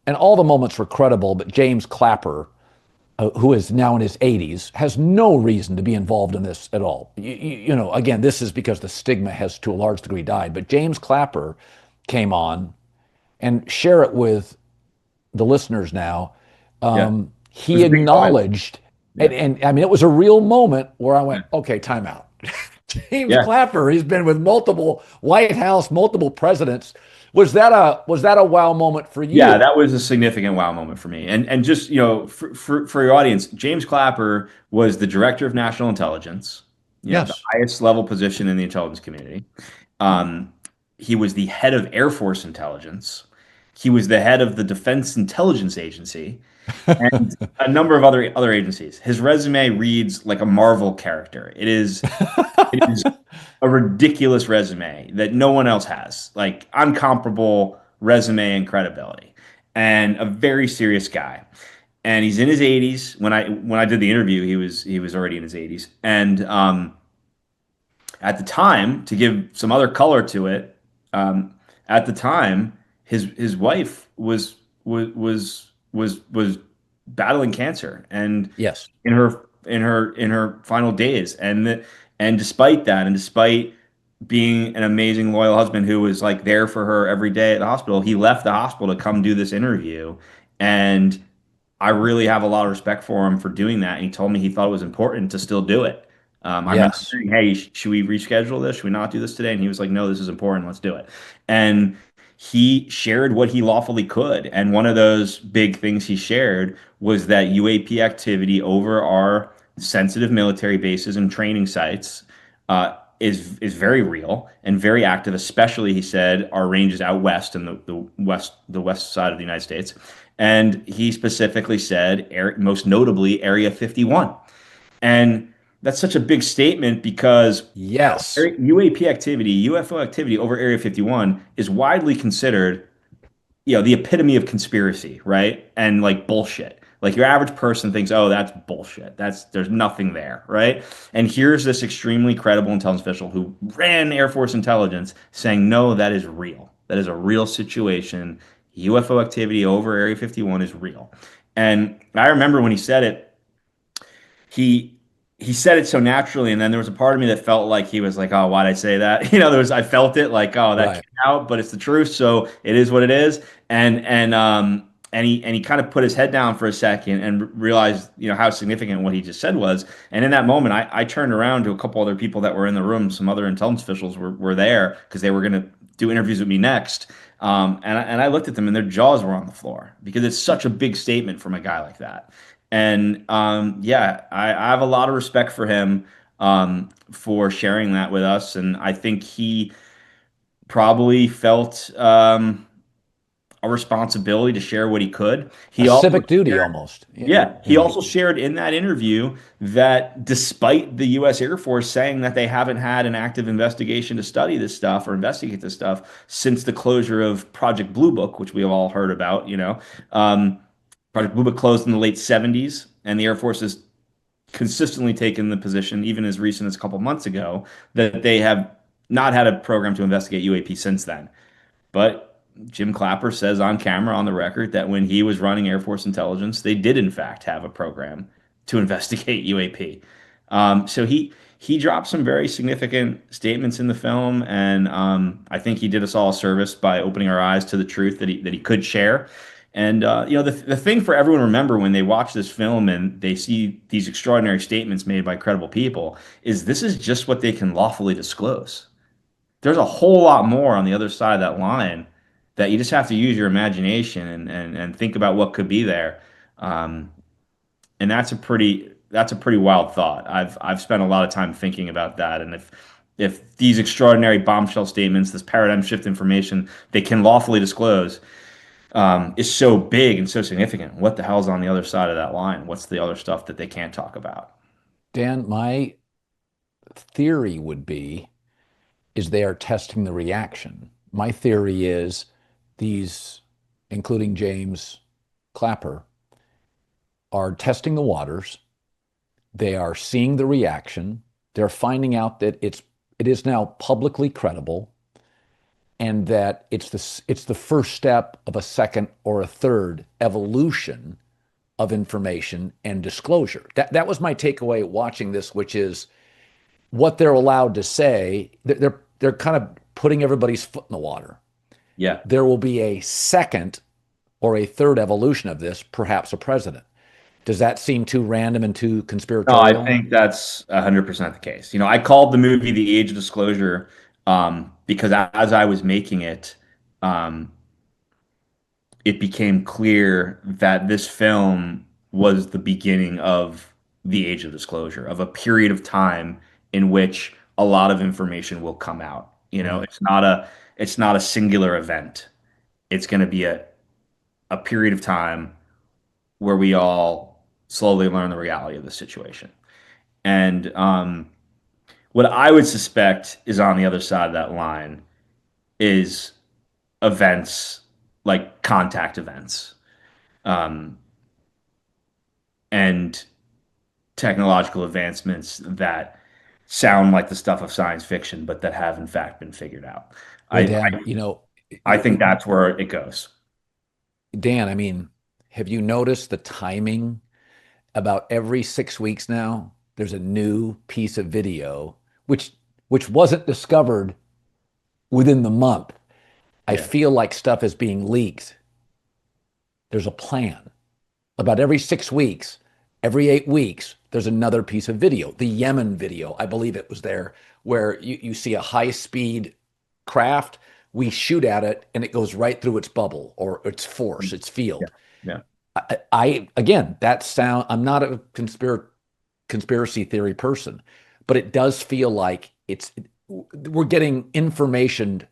and all the moments were credible, but James Clapper, who is now in his 80s, has no reason to be involved in this at all. You know, again, this is because the stigma has to a large degree died. But James Clapper came on, and share it with the listeners now. He acknowledged, and I mean, it was a real moment where I went, okay, time out. James Clapper, he's been with multiple White House, multiple presidents. Was that a wow moment for you? Yeah, that was a significant wow moment for me. And just, you know, for your audience, James Clapper was the director of national intelligence, the highest level position in the intelligence community. He was the head of Air Force intelligence. He was the head of the Defense Intelligence Agency and a number of other agencies. His resume reads like a Marvel character. It is a ridiculous resume that no one else has. Like, uncomparable resume and credibility, and a very serious guy. And he's in his 80s. When I did the interview, he was already in his 80s. And at the time, to give some other color to it, at the time, his wife was battling cancer, and in her final days, and despite that, and despite being an amazing, loyal husband who was like there for her every day at the hospital, he left the hospital to come do this interview. And I really have a lot of respect for him for doing that. And he told me he thought it was important to still do it. I remember saying, hey, should we reschedule this? Should we not do this today? And he was like, no, this is important. Let's do it. And he shared what he lawfully could. And one of those big things he shared was that UAP activity over our sensitive military bases and training sites is very real and very active, especially, he said, our ranges out west in the west side of the United States. And he specifically said, most notably, Area 51. And that's such a big statement because UAP activity, UFO activity over Area 51 is widely considered, you know, the epitome of conspiracy, right? And like bullshit. Like, your average person thinks, oh, that's bullshit. There's nothing there, right? And here's this extremely credible intelligence official who ran Air Force intelligence saying, no, that is real. That is a real situation. UFO activity over Area 51 is real. And I remember when he said it, he said it so naturally, and then there was a part of me that felt like he was like, oh, why'd I say that? You know, I felt it like, oh, that came out, but it's the truth, so it is what it is. And he kind of put his head down for a second and realized, you know, how significant what he just said was. And in that moment, I turned around to a couple other people that were in the room. Some other intelligence officials were there because they were going to do interviews with me next. And I looked at them, and their jaws were on the floor because it's such a big statement from a guy like that. And I have a lot of respect for him for sharing that with us. And I think he probably felt a responsibility to share what he could. He also civic duty almost. He also shared in that interview that despite the U.S. Air Force saying that they haven't had an active investigation to study this stuff or investigate this stuff since the closure of Project Blue Book, which we have all heard about, you know, Project Blue Book closed in the late 70s, and the Air Force has consistently taken the position, even as recent as a couple months ago, that they have not had a program to investigate UAP since then. But Jim Clapper says on camera, on the record, that when he was running Air Force intelligence, they did in fact have a program to investigate UAP. So he dropped some very significant statements in the film, and I think he did us all a service by opening our eyes to the truth that he could share. And the thing for everyone to remember when they watch this film and they see these extraordinary statements made by credible people is this is just what they can lawfully disclose. There's a whole lot more on the other side of that line that you just have to use your imagination and think about what could be there. And that's a pretty wild thought. I've spent a lot of time thinking about that. And if these extraordinary bombshell statements, this paradigm shift information they can lawfully disclose, is so big and so significant, what the hell's on the other side of that line? What's the other stuff that they can't talk about? Dan, my theory would be is they are testing the reaction. My theory is these, including James Clapper, are testing the waters. They are seeing the reaction. They're finding out that it is now publicly credible, and that it's the first step of a second or a third evolution of information and disclosure. That was my takeaway watching this, which is what they're allowed to say. They're kind of putting everybody's foot in the water. Yeah. There will be a second or a third evolution of this, perhaps a president. Does that seem too random and too conspiratorial? No, I think that's 100% the case. I called the movie The Age of Disclosure because as I was making it, it became clear that this film was the beginning of the Age of Disclosure, of a period of time in which a lot of information will come out. It's not a singular event. It's going to be a period of time where we all slowly learn the reality of the situation. And what I would suspect is on the other side of that line is events like contact events, and technological advancements that sound like the stuff of science fiction, but that have in fact been figured out. Well, Dan, I think that's where it goes. Dan, I mean, have you noticed the timing? About every 6 weeks now, there's a new piece of video, which wasn't discovered within the month. I feel like stuff is being leaked. There's a plan. About every 6 weeks, every 8 weeks, there's another piece of video. The Yemen video, I believe it was there, where you see a high-speed craft, we shoot at it, and it goes right through its bubble or its force, its field. Yeah. Again, I'm not a conspiracy theory person, but it does feel like we're getting information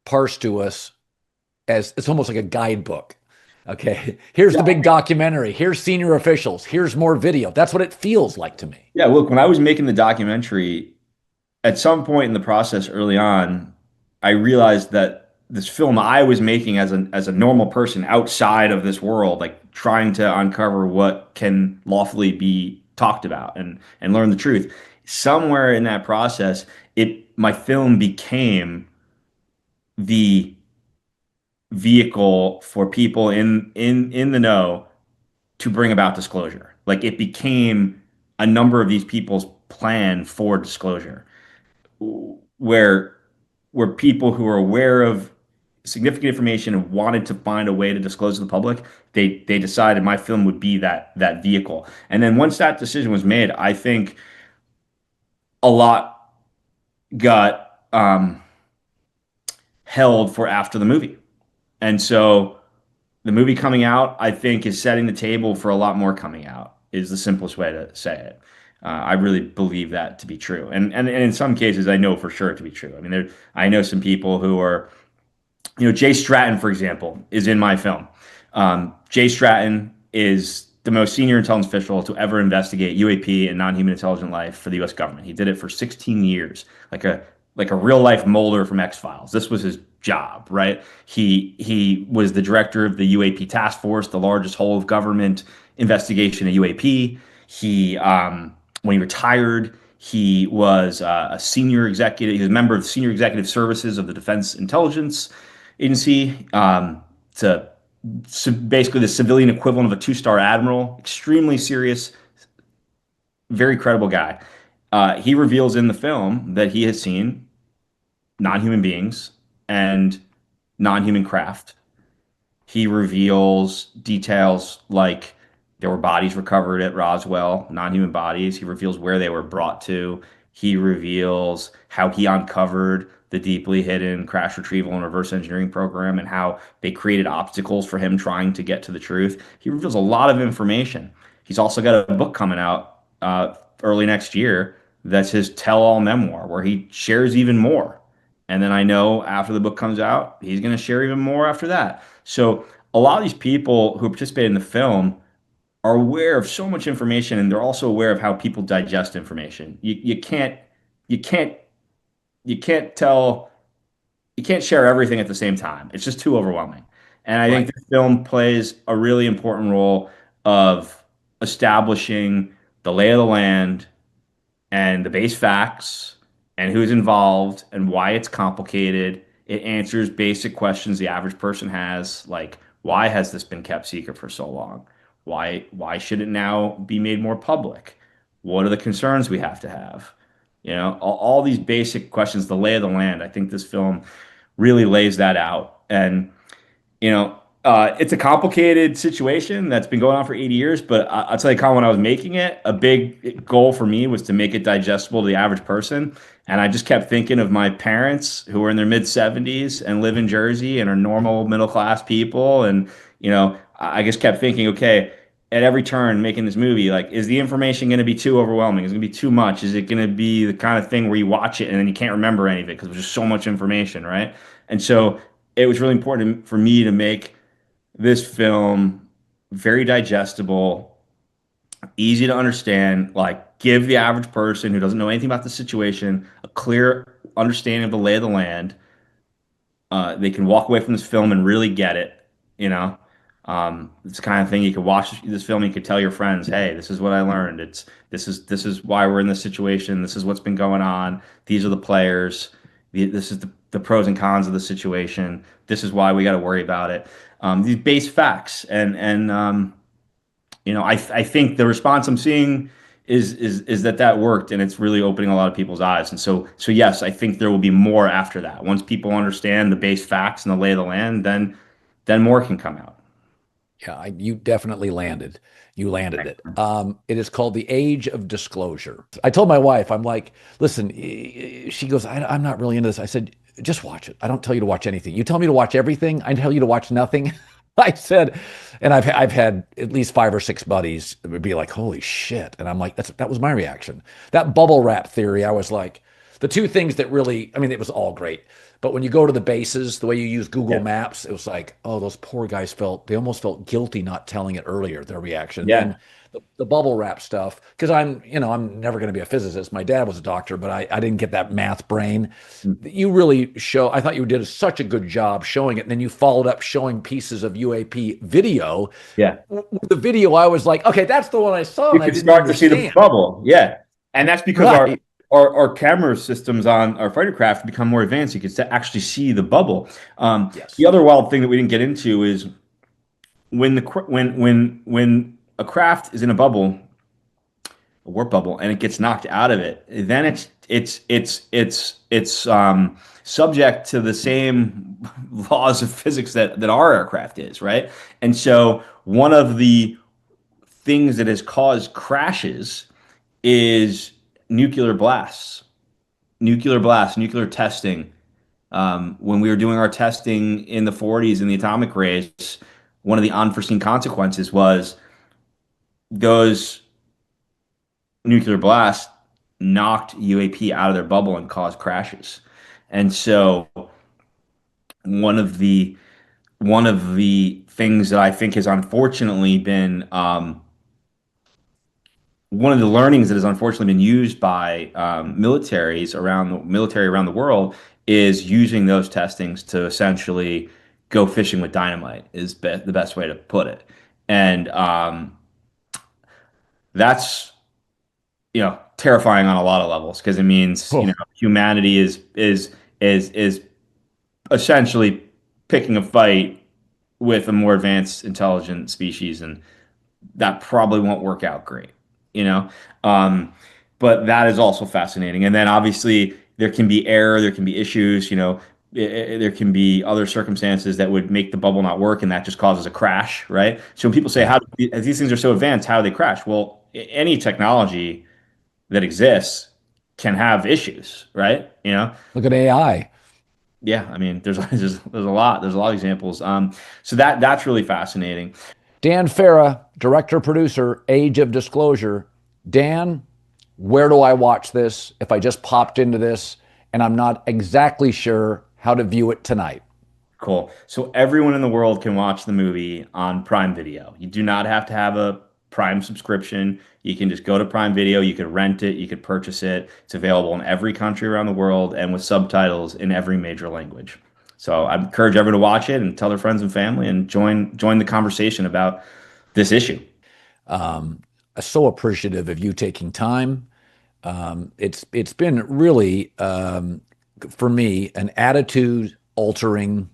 parsed to us as it's almost like a guidebook. Okay, here's the big documentary. Here's senior officials. Here's more video. That's what it feels like to me. Yeah, look, when I was making the documentary, at some point in the process early on, I realized that this film I was making as a normal person outside of this world, like trying to uncover what can lawfully be talked about and learn the truth. Somewhere in that process, my film became the vehicle for people in the know to bring about disclosure. Like it became a number of these people's plan for disclosure, where people who are aware of significant information and wanted to find a way to disclose to the public, they decided my film would be that vehicle. And then once that decision was made, I think a lot got held for after the movie. And so the movie coming out, I think, is setting the table for a lot more coming out, is the simplest way to say it. I really believe that to be true. And in some cases, I know for sure to be true. I mean, I know some people who are, Jay Stratton, for example, is in my film. Jay Stratton is the most senior intelligence official to ever investigate UAP and non-human intelligent life for the U.S. government. He did it for 16 years, like a real life Mulder from X-Files. This was his job, right? He was the director of the UAP task force, the largest whole of government investigation of UAP. When he retired, he was a senior executive. He was a member of the senior executive services of the Defense Intelligence Agency, basically the civilian equivalent of a 2-star admiral. Extremely serious very credible guy. He reveals in the film that he has seen non-human beings and non-human craft. He reveals details like there were bodies recovered at Roswell, non-human bodies. He reveals where they were brought to. He reveals how he uncovered the deeply hidden crash retrieval and reverse engineering program and how they created obstacles for him trying to get to the truth. He reveals a lot of information. He's also got a book coming out early next year that's his tell-all memoir where he shares even more. And then I know after the book comes out, he's going to share even more after that. So a lot of these people who participate in the film are aware of so much information, and they're also aware of how people digest information. You can't you can't tell you can't share everything at the same time. It's just too overwhelming. And I think Right. the film plays a really important role of establishing the lay of the land and the base facts and who's involved and why it's complicated. It answers basic questions the average person has, like why has this been kept secret for so long? Why should it now be made more public? What are the concerns we have to have? All these basic questions, the lay of the land. I think this film really lays that out. And it's a complicated situation that's been going on for 80 years, but I'll tell you, Colin, when I was making it, a big goal for me was to make it digestible to the average person. And I just kept thinking of my parents who are in their mid 70s and live in Jersey and are normal middle class people. And, I just kept thinking, okay, at every turn making this movie, like, is the information going to be too overwhelming? Is it going to be too much? Is it going to be the kind of thing where you watch it and then you can't remember any of it because there's just so much information, right? And so it was really important for me to make this film very digestible, easy to understand, like give the average person who doesn't know anything about the situation a clear understanding of the lay of the land. They can walk away from this film and really get it. You know, it's the kind of thing you could watch this film. You could tell your friends, "Hey, this is what I learned. This is why we're in this situation. This is what's been going on. These are the players. This is the pros and cons of the situation. This is why we got to worry about it." These base facts, and I think the response I'm seeing is that worked, and it's really opening a lot of people's eyes. And so yes, I think there will be more after that. Once people understand the base facts and the lay of the land, then more can come out. Yeah, you definitely landed. You landed it. It is called The Age of Disclosure. I told my wife, I'm like, listen, she goes, I'm not really into this. I said, just watch it. I don't tell you to watch anything. You tell me to watch everything. I tell you to watch nothing. I said, and I've had at least 5 or 6 buddies that would be like, holy shit. And I'm like, that was my reaction. That bubble wrap theory, I was like, the two things that really, I mean, it was all great. But when you go to the bases, the way you use Google Maps, it was like, oh, those poor guys they almost felt guilty not telling it earlier, their reaction. Yeah. And the bubble wrap stuff, because I'm never going to be a physicist. My dad was a doctor, but I didn't get that math brain. You really I thought you did such a good job showing it. And then you followed up showing pieces of UAP video. Yeah. The video, I was like, okay, that's the one I saw. You can start to see the bubble. Yeah. And that's because our camera systems on our fighter craft become more advanced. You can actually see the bubble. Yes. The other wild thing that we didn't get into is when a craft is in a bubble, a warp bubble, and it gets knocked out of it, then it's subject to the same laws of physics that our aircraft is, right? And so one of the things that has caused crashes is nuclear blasts, nuclear testing. When we were doing our testing in the 40s in the atomic race, one of the unforeseen consequences was those nuclear blasts knocked UAP out of their bubble and caused crashes. And so one of the things that I think has unfortunately been one of the learnings that has unfortunately been used by military around the world is using those testings to essentially go fishing with dynamite is the best way to put it. And that's terrifying on a lot of levels because it means humanity is essentially picking a fight with a more advanced intelligent species, and that probably won't work out great. Um, but that is also fascinating. And then obviously there can be error, there can be issues, there can be other circumstances that would make the bubble not work, and that just causes a crash, right? So when people say, as these things are so advanced, how do they crash? Well, any technology that exists can have issues, right? Look at AI. Yeah, I mean, there's a lot of examples. So that's really fascinating. Dan Farah, director, producer, Age of Disclosure. Dan, where do I watch this if I just popped into this and I'm not exactly sure how to view it tonight? Cool. So everyone in the world can watch the movie on Prime Video. You do not have to have a Prime subscription. You can just go to Prime Video. You could rent it. You could purchase it. It's available in every country around the world and with subtitles in every major language. So I encourage everyone to watch it and tell their friends and family and join the conversation about this issue. I'm so appreciative of you taking time. It's been really, for me, an attitude altering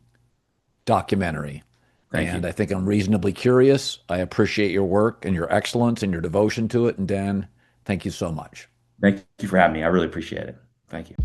documentary. Thank you. I think I'm reasonably curious. I appreciate your work and your excellence and your devotion to it. And Dan, thank you so much. Thank you for having me. I really appreciate it. Thank you.